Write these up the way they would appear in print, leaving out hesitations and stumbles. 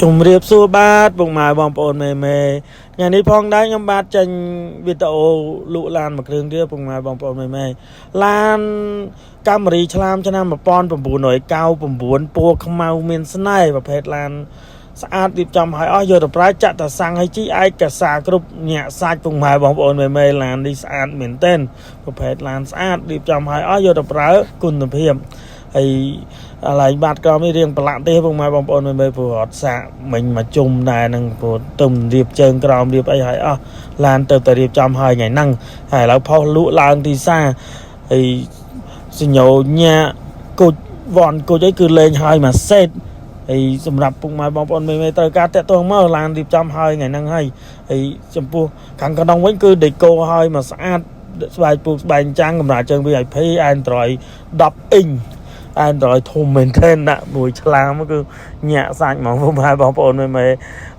ជំរាបសួរបាទពុកម៉ែបងប្អូនមេថ្ងៃនេះផងដែរខ្ញុំបាទចេញវីដេអូលក់ឡានមួយគ្រឿងទៀតពុកម៉ែបងប្អូនមេឡានកាមេរីឆ្លាមឆ្នាំ1999ពណ៌ខ្មៅមានស្នេហ៍ប្រភេទឡានស្អាតរៀបចំឲ្យអស់យកទៅប្រើចាក់តាសាំងឲ្យជីឯកសារគ្រប់ញាក់សាច់ពុកម៉ែបងប្អូនមេឡាននេះស្អាតមែនទែនប្រភេទឡានស្អាតរៀបចំឲ្យអស់យកទៅប្រើគុណភាពហើយអាឡែងបាត់ក្រមនេះរៀងប្រឡាក់ទេពុកម៉ែបងប្អូនមេព្រោះអត់សាកមិញមកជុំដែរនឹងព្រោះទុំរៀបជើងក្រោមរៀបអីហើយអស់ឡានទៅតែរៀបចំហើយថ្ងៃហ្នឹងហើយឥឡូវផុសលក់ឡើងទីសាហើយសញ្ញោញ៉ាគុជវ៉ាន់គុជអីគឺលេងហើយមួយសេតហើយសម្រាប់ពុកម៉ែបងប្អូនមេត្រូវការតាក់ទងមកឡានរៀបចំហើយថ្ងៃហ្នឹងហើយចំពោះខាងក្នុងវិញគឺដេកូហើយមកស្អាតស្បែកពូកស្បែកចាំងកម្រាលជើង VIP Android 10 inch Android ធំមែនទែនដាក់មួយឆ្លាមគឺញាក់សាច់ហ្មងពុកម៉ែបងប្អូនមេ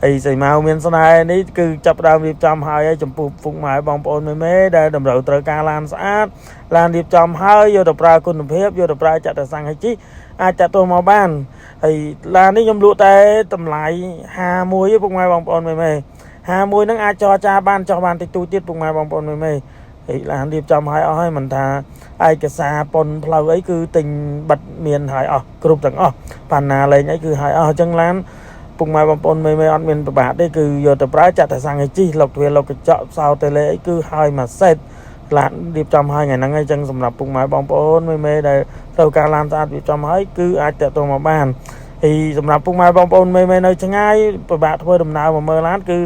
ហើយសៃម៉ៅមានស្នេហ៍នេះគឺចាប់ដើមរៀបចំហើយចំពោះពុកម៉ែបងប្អូនមេដែលតម្រូវត្រូវការឡានស្អាតឡានរៀបចំហើយយកទៅប្រើគុណភាពយកទៅប្រើចាក់តាសាំងឲ្យជីអាចតាក់ទងមកបានហើយឡាននេះខ្ញុំលក់តែតម្លៃ51ពុកម៉ែបងប្អូនមេ51ហ្នឹងអាចចរចាបានចោះបានតិចតួចទៀតពុកម៉ែបងប្អូនមេហើយឡានរៀបចំឲ្យអស់ហើយមិនថាឯកសារប៉ុនផ្លូវអីគឺទិញបិទមានហើយអស់គ្រប់ទាំងអស់បណ្ណាលេងអីគឺហើយអស់អញ្ចឹងឡានពុកម៉ែបងប្អូនមេអត់មានប្របាកទេគឺយកទៅប្រើចាក់តែសាំងឲ្យជីលុកទ្វារលុកកញ្ចក់ផ្សោតេឡេអីគឺហើយមួយសេតឡានរៀបចំហើយថ្ងៃហ្នឹងអញ្ចឹងសម្រាប់ពុកម៉ែបងប្អូនមេដែលត្រូវការឡានស្អាតរៀបចំហើយគឺអាចតាក់ទងមកបានហើយសម្រាប់ពុកម៉ែបងប្អូនមេនៅឆ្ងាយប្របាកធ្វើដំណើរមកមើលឡានគឺ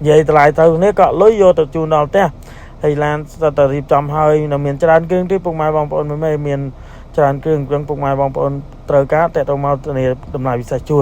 និយាយតម្លៃទៅនេះក៏លុយយកទៅជូនដល់ផ្ទះហើយឡានស្ទើរតែរៀបចំហើយនៅមានច្រើនគ្រឿងទៀតពុកម៉ែបងប្អូនមេមានច្រើនគ្រឿងពុកម៉ែបងប្អូនត្រូវការតាក់ទងមកធានាដំណើរពិសេសជួន